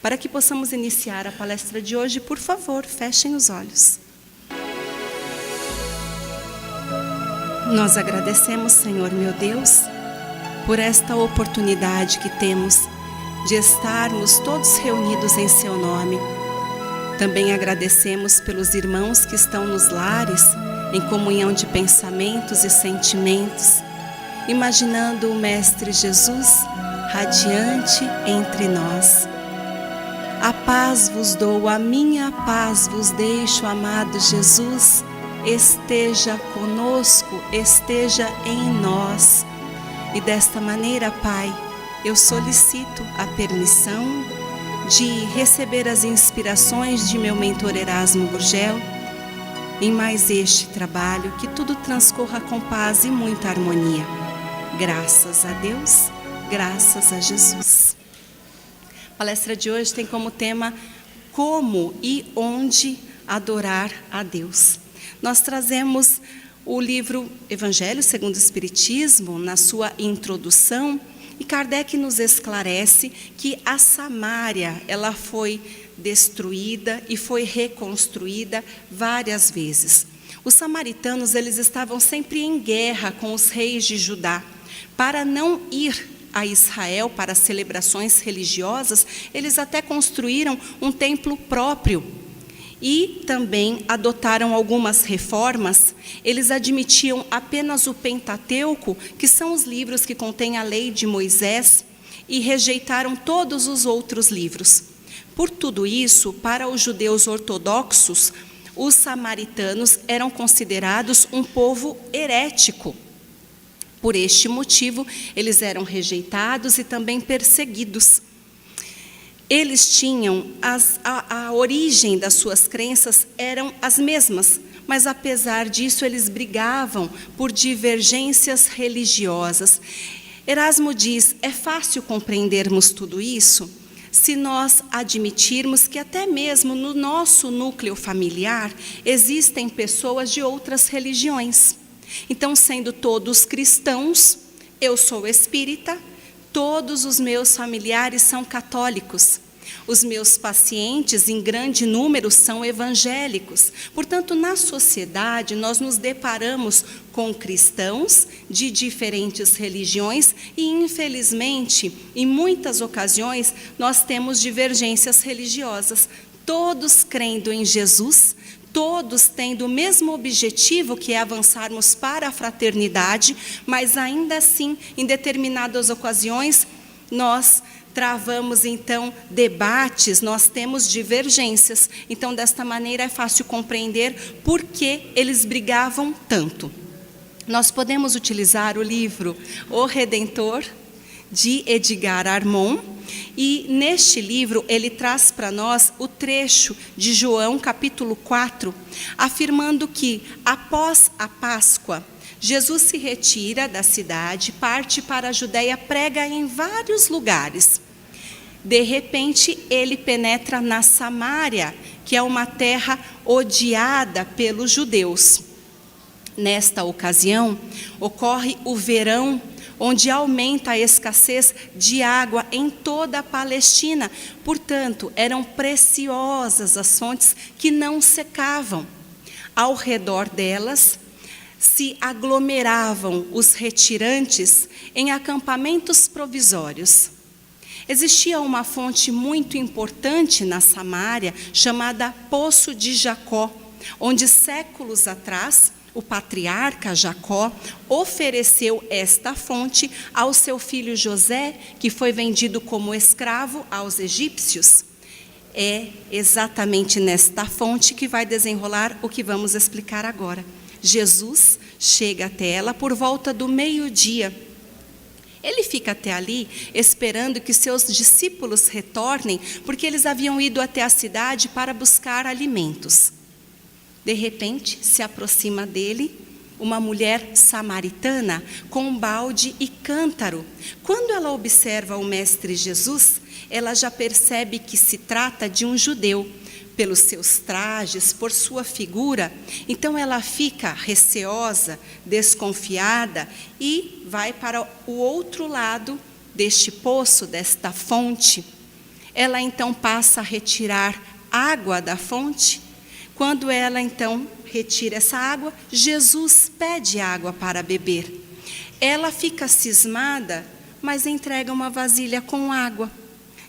Para que possamos iniciar a palestra de hoje, por favor, fechem os olhos. Nós agradecemos, Senhor meu Deus, por esta oportunidade que temos de estarmos todos reunidos em Seu nome. Também agradecemos pelos irmãos que estão nos lares, em comunhão de pensamentos e sentimentos, imaginando o Mestre Jesus radiante entre nós. A paz vos dou, a minha paz vos deixo, amado Jesus, esteja conosco, esteja em nós. E desta maneira, Pai, eu solicito a permissão de receber as inspirações de meu mentor Erasmo Gurgel em mais este trabalho, que tudo transcorra com paz e muita harmonia. Graças a Deus, graças a Jesus. A palestra de hoje tem como tema como e onde adorar a Deus. Nós trazemos o livro Evangelho segundo o Espiritismo na sua introdução, e Kardec nos esclarece que a Samária, ela foi destruída e foi reconstruída várias vezes. Os samaritanos, eles estavam sempre em guerra com os reis de Judá. Para não ir a Israel para celebrações religiosas, eles até construíram um templo próprio e também adotaram algumas reformas. Eles admitiam apenas o Pentateuco, que são os livros que contêm a lei de Moisés, e rejeitaram todos os outros livros. Por tudo isso, para os judeus ortodoxos, os samaritanos eram considerados um povo herético. Por este motivo, eles eram rejeitados e também perseguidos. Eles tinham, a origem das suas crenças eram as mesmas, mas apesar disso eles brigavam por divergências religiosas. Erasmo diz, é fácil compreendermos tudo isso se nós admitirmos que até mesmo no nosso núcleo familiar existem pessoas de outras religiões. Então, sendo todos cristãos, eu sou espírita, todos os meus familiares são católicos. Os meus pacientes, em grande número, são evangélicos. Portanto, na sociedade, nós nos deparamos com cristãos de diferentes religiões e, infelizmente, em muitas ocasiões, nós temos divergências religiosas. Todos crendo em Jesus, todos tendo o mesmo objetivo, que é avançarmos para a fraternidade, mas ainda assim, em determinadas ocasiões, nós travamos então debates, nós temos divergências. Então, desta maneira é fácil compreender por que eles brigavam tanto. Nós podemos utilizar o livro O Redentor, de Edgar Armond, e neste livro ele traz para nós o trecho de João, capítulo 4, afirmando que, após a Páscoa, Jesus se retira da cidade, parte para a Judéia, prega em vários lugares. De repente, ele penetra na Samária, que é uma terra odiada pelos judeus. Nesta ocasião, ocorre o verão, onde aumenta a escassez de água em toda a Palestina. Portanto, eram preciosas as fontes que não secavam. Ao redor delas, se aglomeravam os retirantes em acampamentos provisórios. Existia uma fonte muito importante na Samária, chamada Poço de Jacó, onde séculos atrás o patriarca Jacó ofereceu esta fonte ao seu filho José, que foi vendido como escravo aos egípcios. É exatamente nesta fonte que vai desenrolar o que vamos explicar agora. Jesus chega até ela por volta do meio-dia. Ele fica até ali esperando que seus discípulos retornem, porque eles haviam ido até a cidade para buscar alimentos. De repente, se aproxima dele uma mulher samaritana com um balde e cântaro. Quando ela observa o Mestre Jesus, ela já percebe que se trata de um judeu, pelos seus trajes, por sua figura. Então ela fica receosa, desconfiada e vai para o outro lado deste poço, desta fonte. ela então passa a retirar água da fonte. Quando ela então retira essa água, Jesus pede água para beber. Ela fica cismada, mas entrega uma vasilha com água.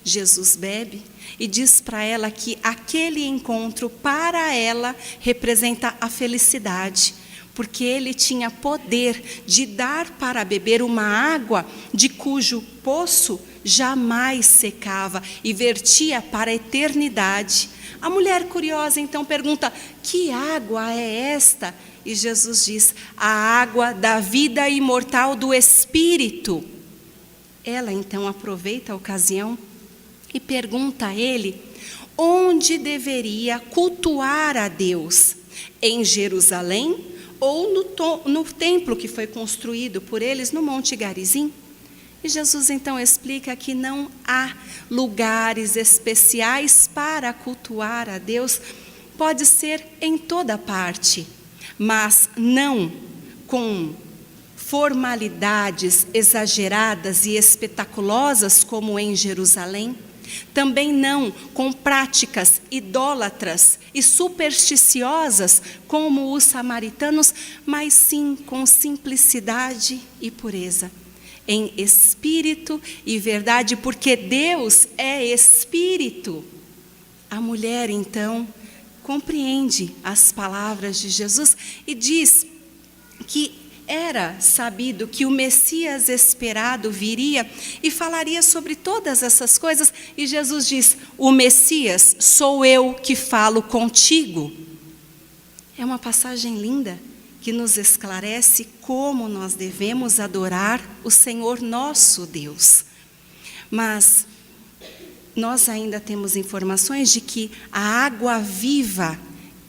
Jesus bebe e diz para ela que aquele encontro para ela representa a felicidade, porque ele tinha poder de dar para beber uma água de cujo poço jamais secava e vertia para a eternidade. A mulher curiosa então pergunta: que água é esta? E Jesus diz: a água da vida imortal do Espírito. Ela então aproveita a ocasião e pergunta a ele onde deveria cultuar a Deus, em Jerusalém ou no templo que foi construído por eles no Monte Garizim. E Jesus então explica que não há lugares especiais para cultuar a Deus, pode ser em toda parte, mas não com formalidades exageradas e espetaculosas como em Jerusalém. Também não com práticas idólatras e supersticiosas como os samaritanos, mas sim com simplicidade e pureza, em espírito e verdade, porque Deus é espírito. A mulher então compreende as palavras de Jesus e diz que era sabido que o Messias esperado viria e falaria sobre todas essas coisas. E Jesus diz: o Messias sou eu que falo contigo. É uma passagem linda que nos esclarece como nós devemos adorar o Senhor nosso Deus. Mas nós ainda temos informações de que a água viva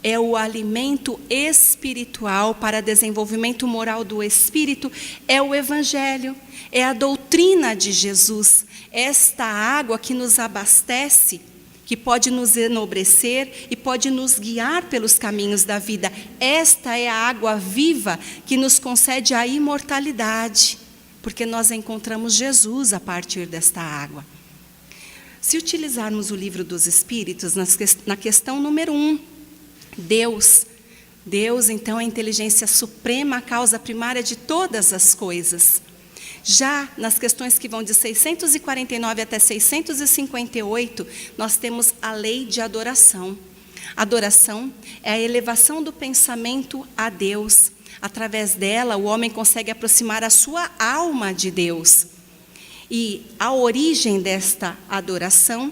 é o alimento espiritual para desenvolvimento moral do espírito, é o Evangelho, é a doutrina de Jesus, esta água que nos abastece, que pode nos enobrecer e pode nos guiar pelos caminhos da vida. Esta é a água viva que nos concede a imortalidade, porque nós encontramos Jesus a partir desta água. Se utilizarmos o livro dos Espíritos, na questão número 1, Deus então é a inteligência suprema, a causa primária de todas as coisas. Já nas questões que vão de 649 até 658, nós temos a lei de adoração. Adoração é a elevação do pensamento a Deus. Através dela, o homem consegue aproximar a sua alma de Deus. E a origem desta adoração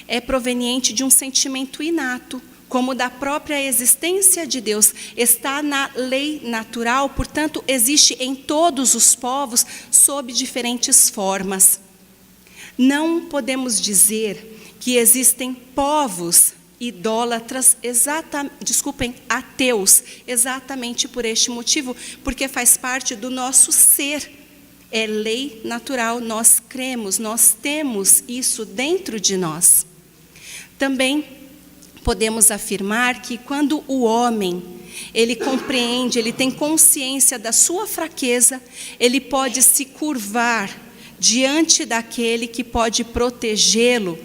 é proveniente de um sentimento inato, como da própria existência de Deus, está na lei natural, portanto, existe em todos os povos sob diferentes formas. Não podemos dizer que existem povos idólatras, ateus, exatamente por este motivo, porque faz parte do nosso ser, é lei natural, nós cremos, nós temos isso dentro de nós. Também podemos afirmar que quando o homem, ele compreende, ele tem consciência da sua fraqueza, ele pode se curvar diante daquele que pode protegê-lo.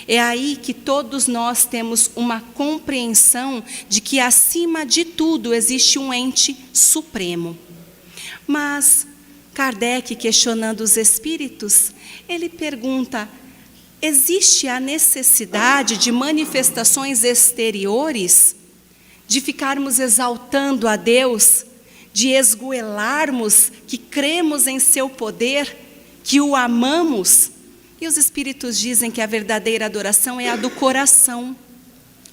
É aí que todos nós temos uma compreensão de que acima de tudo existe um ente supremo. Mas Kardec, questionando os espíritos, ele pergunta: existe a necessidade de manifestações exteriores, de ficarmos exaltando a Deus, de esgoelarmos que cremos em seu poder, que o amamos? E os espíritos dizem que a verdadeira adoração é a do coração,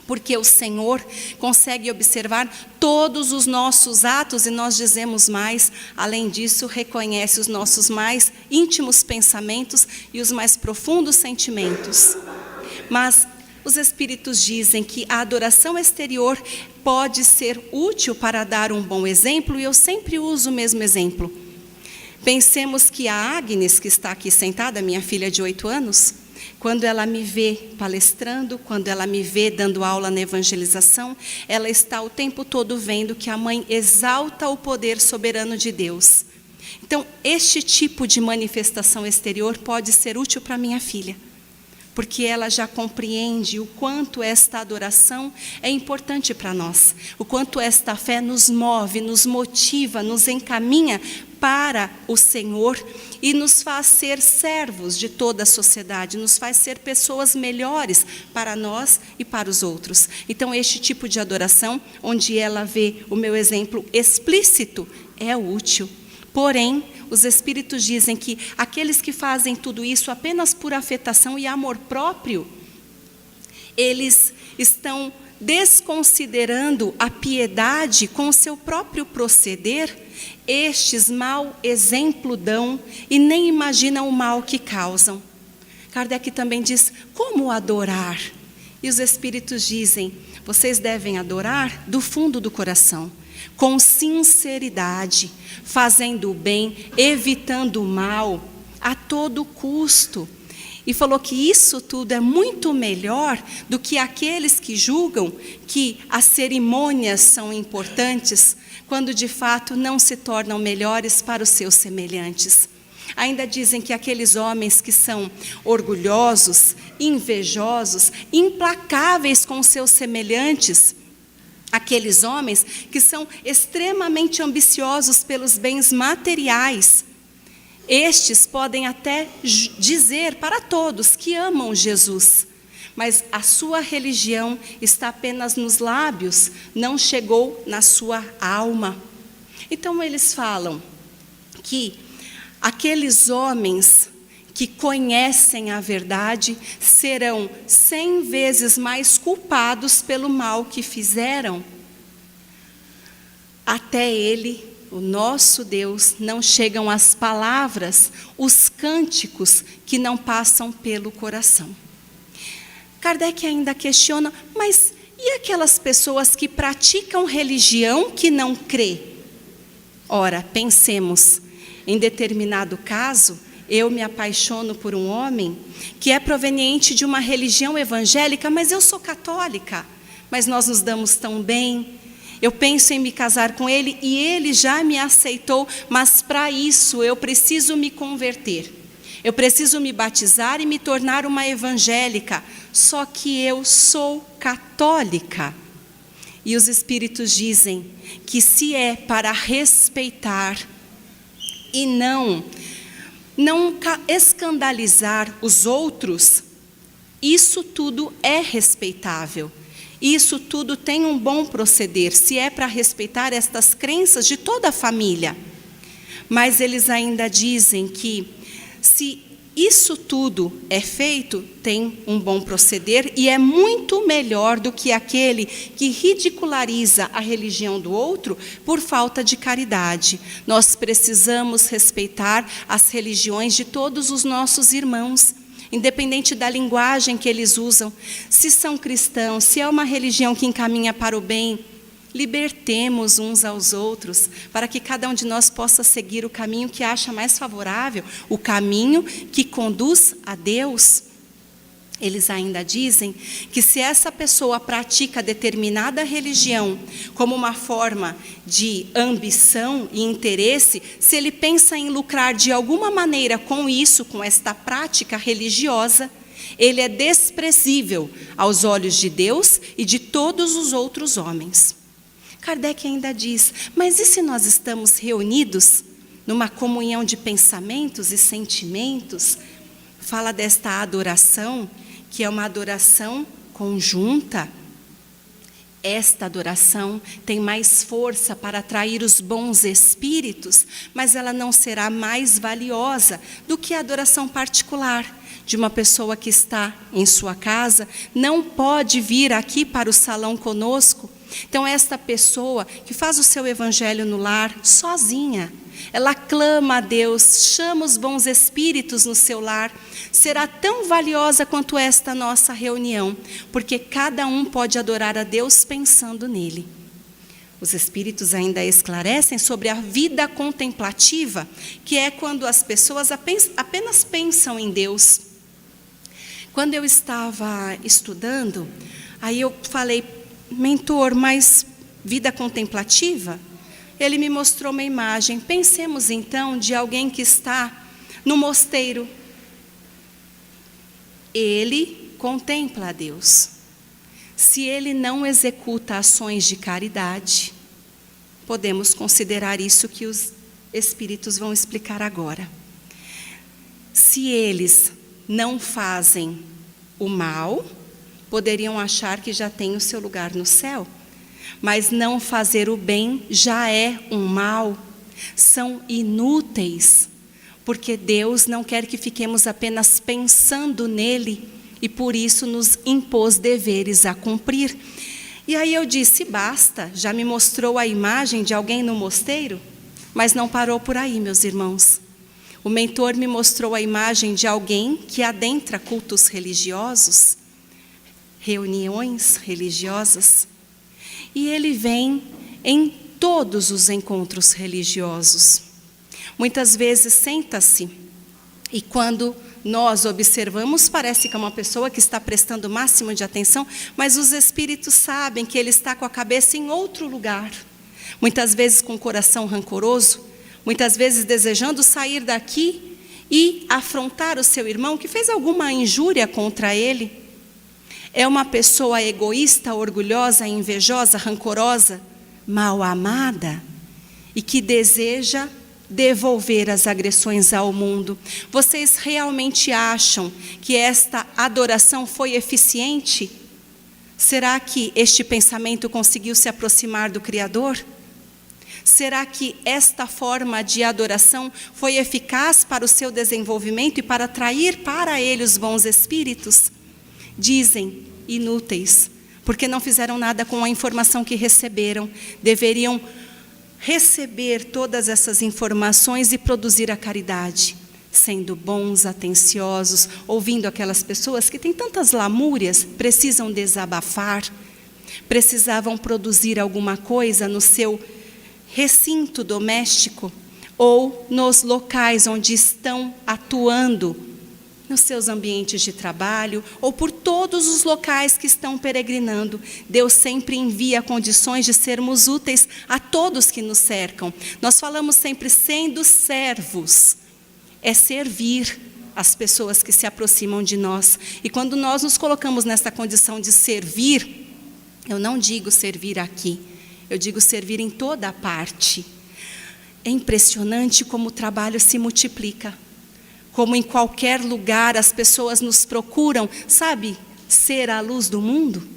porque o Senhor consegue observar todos os nossos atos e nós dizemos mais, além disso, reconhece os nossos mais íntimos pensamentos e os mais profundos sentimentos. Mas os espíritos dizem que a adoração exterior pode ser útil para dar um bom exemplo, e eu sempre uso o mesmo exemplo. Pensemos que a Agnes, que está aqui sentada, minha filha de 8 anos, quando ela me vê palestrando, quando ela me vê dando aula na evangelização, ela está o tempo todo vendo que a mãe exalta o poder soberano de Deus. Então, este tipo de manifestação exterior pode ser útil para minha filha, porque ela já compreende o quanto esta adoração é importante para nós, o quanto esta fé nos move, nos motiva, nos encaminha para o Senhor e nos faz ser servos de toda a sociedade, nos faz ser pessoas melhores para nós e para os outros. Então, este tipo de adoração, onde ela vê o meu exemplo explícito, é útil. Porém, os Espíritos dizem que aqueles que fazem tudo isso apenas por afetação e amor próprio, eles estão desconsiderando a piedade com o seu próprio proceder. Estes mau exemplo dão e nem imaginam o mal que causam. Kardec também diz, como adorar? E os Espíritos dizem, vocês devem adorar do fundo do coração, com sinceridade, fazendo o bem, evitando o mal a todo custo. E falou que isso tudo é muito melhor do que aqueles que julgam que as cerimônias são importantes, quando de fato não se tornam melhores para os seus semelhantes. Ainda dizem que aqueles homens que são orgulhosos, invejosos, implacáveis com os seus semelhantes, aqueles homens que são extremamente ambiciosos pelos bens materiais, estes podem até dizer para todos que amam Jesus, mas a sua religião está apenas nos lábios, não chegou na sua alma. Então eles falam que aqueles homens que conhecem a verdade serão 100 vezes mais culpados pelo mal que fizeram. Até ele, o nosso Deus, não chegam as palavras, os cânticos que não passam pelo coração. Kardec ainda questiona, mas e aquelas pessoas que praticam religião que não crê? Ora, pensemos, em determinado caso, eu me apaixono por um homem que é proveniente de uma religião evangélica, mas eu sou católica, mas nós nos damos tão bem. Eu penso em me casar com ele e ele já me aceitou, mas para isso eu preciso me converter. Eu preciso me batizar e me tornar uma evangélica, só que eu sou católica. E os Espíritos dizem que se é para respeitar e não escandalizar os outros, isso tudo é respeitável. Isso tudo tem um bom proceder, se é para respeitar estas crenças de toda a família. Mas eles ainda dizem que se isso tudo é feito, tem um bom proceder e é muito melhor do que aquele que ridiculariza a religião do outro por falta de caridade. Nós precisamos respeitar as religiões de todos os nossos irmãos, independente da linguagem que eles usam. Se são cristãos, se é uma religião que encaminha para o bem, libertemos uns aos outros, para que cada um de nós possa seguir o caminho que acha mais favorável, o caminho que conduz a Deus. Eles ainda dizem que se essa pessoa pratica determinada religião como uma forma de ambição e interesse, se ele pensa em lucrar de alguma maneira com isso, com esta prática religiosa, ele é desprezível aos olhos de Deus e de todos os outros homens. Kardec ainda diz, mas e se nós estamos reunidos numa comunhão de pensamentos e sentimentos? Fala desta adoração, que é uma adoração conjunta. Esta adoração tem mais força para atrair os bons espíritos, mas ela não será mais valiosa do que a adoração particular de uma pessoa que está em sua casa, não pode vir aqui para o salão conosco. Então, esta pessoa que faz o seu evangelho no lar, sozinha, ela clama a Deus, chama os bons espíritos no seu lar, será tão valiosa quanto esta nossa reunião, porque cada um pode adorar a Deus pensando nele. Os espíritos ainda esclarecem sobre a vida contemplativa, que é quando as pessoas apenas pensam em Deus. Quando eu estava estudando, aí eu falei, mentor, mas vida contemplativa? Ele me mostrou uma imagem. Pensemos então de alguém que está no mosteiro. ele contempla a Deus. Se ele não executa ações de caridade, podemos considerar isso que os espíritos vão explicar agora. Se eles não fazem o mal, poderiam achar que já têm o seu lugar no céu. Mas não fazer o bem já é um mal. São inúteis, porque Deus não quer que fiquemos apenas pensando nele e por isso nos impôs deveres a cumprir. E aí eu disse, basta, já me mostrou a imagem de alguém no mosteiro? Mas não parou por aí, meus irmãos. O mentor me mostrou a imagem de alguém que adentra cultos religiosos, reuniões religiosas, e ele vem em todos os encontros religiosos. Muitas vezes senta-se e quando nós observamos, parece que é uma pessoa que está prestando o máximo de atenção, mas os espíritos sabem que ele está com a cabeça em outro lugar. Muitas vezes com o coração rancoroso, muitas vezes desejando sair daqui e afrontar o seu irmão que fez alguma injúria contra ele. É uma pessoa egoísta, orgulhosa, invejosa, rancorosa, mal amada e que deseja devolver as agressões ao mundo. Vocês realmente acham que esta adoração foi eficiente? Será que este pensamento conseguiu se aproximar do Criador? Será que esta forma de adoração foi eficaz para o seu desenvolvimento e para atrair para ele os bons espíritos? Dizem, inúteis, porque não fizeram nada com a informação que receberam. Deveriam receber todas essas informações e produzir a caridade, sendo bons, atenciosos, ouvindo aquelas pessoas que têm tantas lamúrias, precisam desabafar, precisavam produzir alguma coisa no seu recinto doméstico ou nos locais onde estão atuando, nos seus ambientes de trabalho ou por todos os locais que estão peregrinando. Deus sempre envia condições de sermos úteis a todos que nos cercam. Nós falamos sempre sendo servos, é servir as pessoas que se aproximam de nós. E quando nós nos colocamos nessa condição de servir, eu não digo servir aqui, eu digo servir em toda a parte. É impressionante como o trabalho se multiplica. Como em qualquer lugar as pessoas nos procuram, sabe, ser a luz do mundo?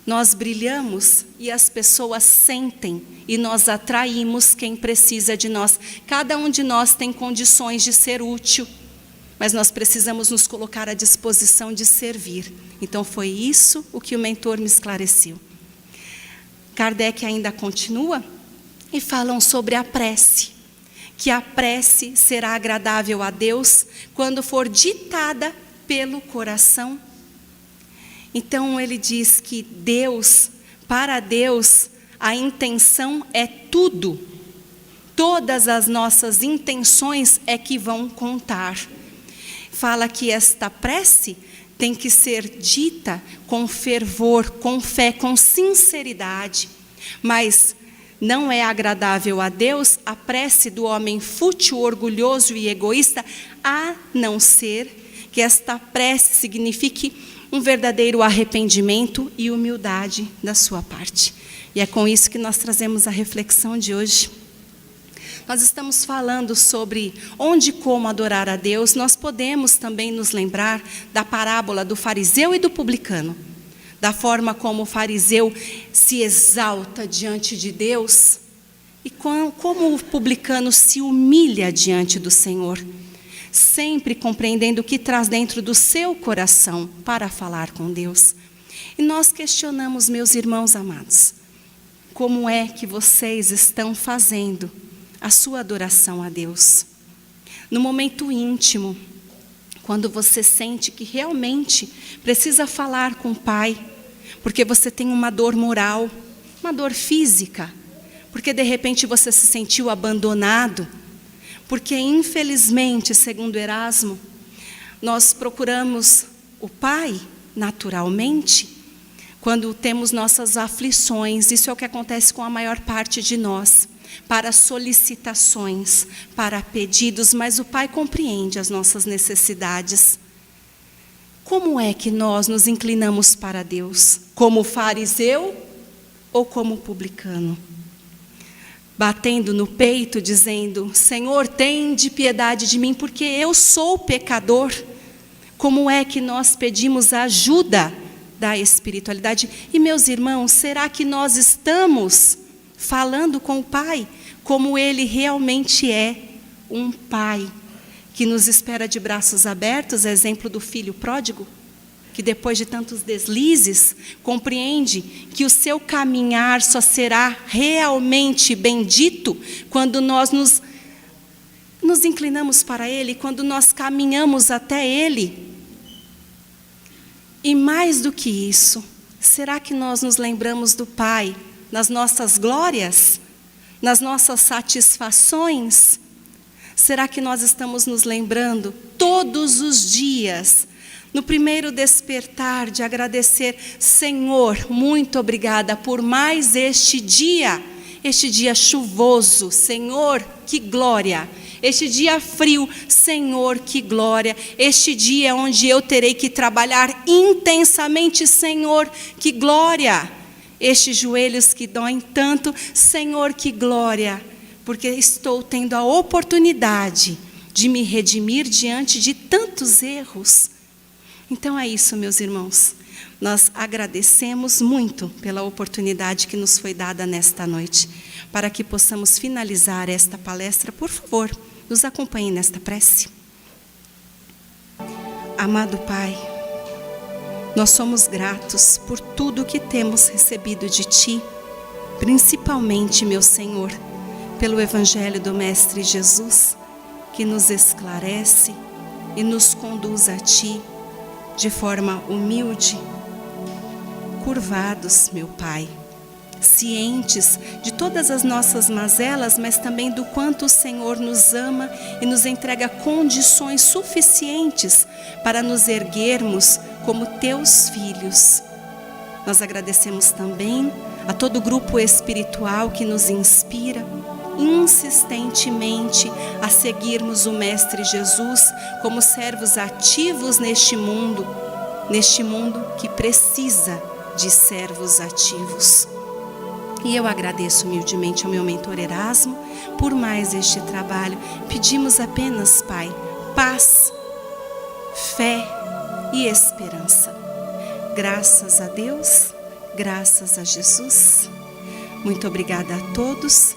Nós brilhamos e as pessoas sentem e nós atraímos quem precisa de nós. Cada um de nós tem condições de ser útil, mas nós precisamos nos colocar à disposição de servir. Então foi isso o que o mentor me esclareceu. Kardec ainda continua e falam sobre a prece. Que a prece será agradável a Deus quando for ditada pelo coração. Então ele diz que Deus, para Deus, a intenção é tudo. Todas as nossas intenções é que vão contar. Fala que esta prece tem que ser dita com fervor, com fé, com sinceridade, mas não é agradável a Deus a prece do homem fútil, orgulhoso e egoísta, a não ser que esta prece signifique um verdadeiro arrependimento e humildade da sua parte. E é com isso que nós trazemos a reflexão de hoje. Nós estamos falando sobre onde e como adorar a Deus. Nós podemos também nos lembrar da parábola do fariseu e do publicano. Da forma como o fariseu se exalta diante de Deus e como o publicano se humilha diante do Senhor, sempre compreendendo o que traz dentro do seu coração para falar com Deus. E nós questionamos, meus irmãos amados, como é que vocês estão fazendo a sua adoração a Deus? No momento íntimo, quando você sente que realmente precisa falar com o Pai, porque você tem uma dor moral, uma dor física, porque de repente você se sentiu abandonado, porque infelizmente, segundo Erasmo, nós procuramos o Pai naturalmente, quando temos nossas aflições. Isso é o que acontece com a maior parte de nós, para solicitações, para pedidos, mas o Pai compreende as nossas necessidades. como é que nós nos inclinamos para Deus? Como fariseu ou como publicano? Batendo no peito, dizendo: Senhor, tende piedade de mim, porque eu sou pecador. Como é que nós pedimos a ajuda da espiritualidade? E, meus irmãos, será que nós estamos falando com o Pai como Ele realmente é, um Pai que nos espera de braços abertos, exemplo do filho pródigo, que depois de tantos deslizes, compreende que o seu caminhar só será realmente bendito quando nós nos inclinamos para Ele, quando nós caminhamos até Ele. E mais do que isso, será que nós nos lembramos do Pai nas nossas glórias, nas nossas satisfações? Será que nós estamos nos lembrando todos os dias, no primeiro despertar, de agradecer: Senhor, muito obrigada por mais este dia chuvoso, Senhor, que glória. Este dia frio, Senhor, que glória. Este dia onde eu terei que trabalhar intensamente, Senhor, que glória. Estes joelhos que doem tanto, Senhor, que glória. Porque estou tendo a oportunidade de me redimir diante de tantos erros. Então é isso, meus irmãos. Nós agradecemos muito pela oportunidade que nos foi dada nesta noite. Para que possamos finalizar esta palestra, por favor, nos acompanhe nesta prece. Amado Pai, nós somos gratos por tudo que temos recebido de Ti, principalmente, meu Senhor, pelo Evangelho do Mestre Jesus, que nos esclarece e nos conduz a Ti de forma humilde, curvados, meu Pai, cientes de todas as nossas mazelas, mas também do quanto o Senhor nos ama e nos entrega condições suficientes para nos erguermos como Teus filhos. Nós agradecemos também a todo o grupo espiritual que nos inspira insistentemente a seguirmos o Mestre Jesus como servos ativos neste mundo que precisa de servos ativos. E eu agradeço humildemente ao meu mentor Erasmo por mais este trabalho. Pedimos apenas, Pai, paz, fé e esperança. Graças a Deus, graças a Jesus. Muito obrigada a todos.